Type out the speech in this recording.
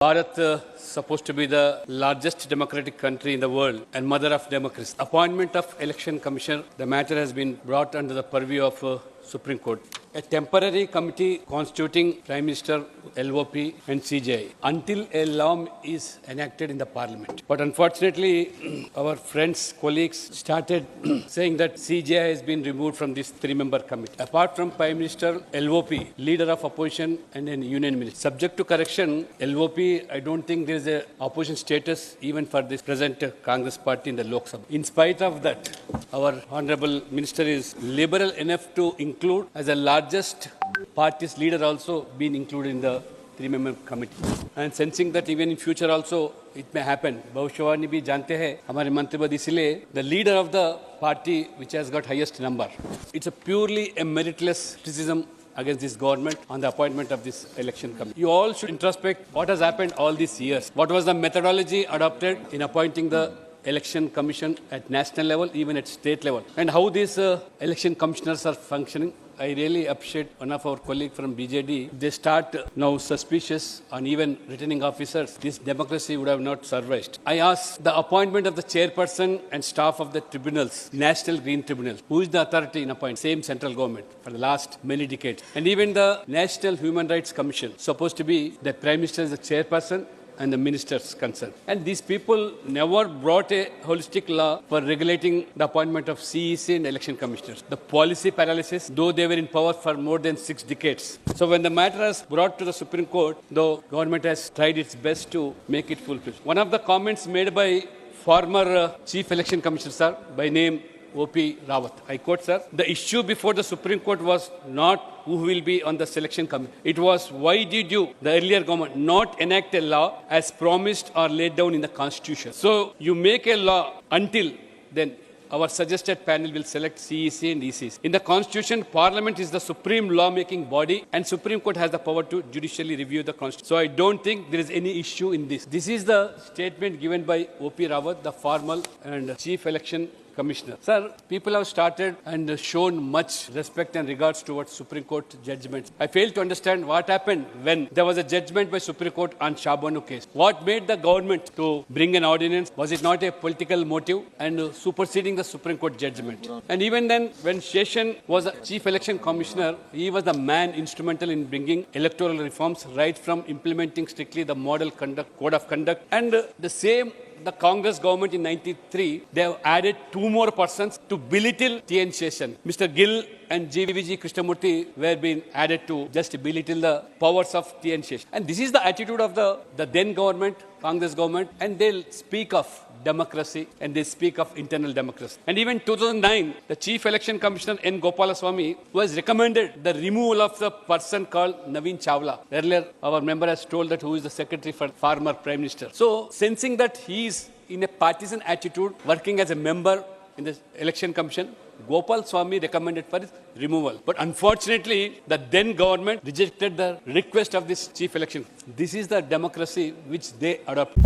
Bharat supposed to be the largest democratic country in the world and mother of democracy. Appointment of election commissioner, the matter has been brought under the purview of Supreme Court. A temporary committee constituting Prime Minister, LOP and CJI until a law is enacted in the Parliament. But unfortunately, our friends, colleagues started saying that CJI has been removed from this three-member committee. Apart from Prime Minister, LOP, leader of opposition and an union minister. Subject to correction, LOP, I don't think there is a opposition status even for this present Congress party in the Lok Sabha. In spite of that, our Honorable Minister is liberal enough to include as a largest party's leader also been included in the three-member committee. And sensing that even in future also it may happen. Bhavishwani bhi jante hai, hamare manत्री पद इसलिए the leader of the party which has got highest number. It's a purely a meritless criticism against this government on the appointment of this election committee. You all should introspect what has happened all these years. What was the methodology adopted in appointing the election commission at national level, even at state level, and how these election commissioners are functioning. I really appreciate one of our colleagues from BJD. They start now suspicious on even returning officers. This democracy would have not survived. I ask the appointment of the chairperson and staff of the tribunals, National Green Tribunal. Who is the authority in appointing? Same central government for the last many decades. And even the National Human Rights Commission, supposed to be the Prime Minister is the chairperson and the ministers concerned. And these people never brought a holistic law for regulating the appointment of CEC and election commissioners. The policy paralysis, though they were in power for more than 6 decades. So when the matter is brought to the Supreme Court, the government has tried its best to make it fulfilled. One of the comments made by former Chief Election Commissioner, sir, by name O.P. Rawat. I quote, sir, the issue before the Supreme Court was not who will be on the selection committee. It was why did you, the earlier government, not enact a law as promised or laid down in the Constitution. So you make a law until then our suggested panel will select CEC and ECs. In the Constitution, Parliament is the supreme law-making body and Supreme Court has the power to judicially review the Constitution. So I don't think there is any issue in this. This is the statement given by O.P. Rawat, the formal and Chief Election Commissioner. Sir, people have started and shown much respect and regards towards Supreme Court judgments. I fail to understand what happened when there was a judgment by Supreme Court on Shabanu case. What made the government to bring an ordinance? Was it not a political motive and superseding the Supreme Court judgment? And even then, when Session was a Chief Election Commissioner, he was the man instrumental in bringing electoral reforms right from implementing strictly the model conduct, code of conduct. And the same the Congress government in 93, they have added 2 more persons to belittle TN Session. Mr. Gill and GVG Krishnamurthy were being added to just belittle the powers of TN Session. And this is the attitude of the then government, Congress government, and they'll speak of democracy and they speak of internal democracy. And even 2009, the Chief Election Commissioner N. Gopalaswamy was recommended the removal of the person called Naveen Chawla. Earlier, our member has told that who is the secretary for former Prime Minister. So, sensing that he is in a partisan attitude, working as a member in the Election Commission, Gopal Swami recommended for his removal. But unfortunately, the then government rejected the request of this chief election. This is the democracy which they adopted.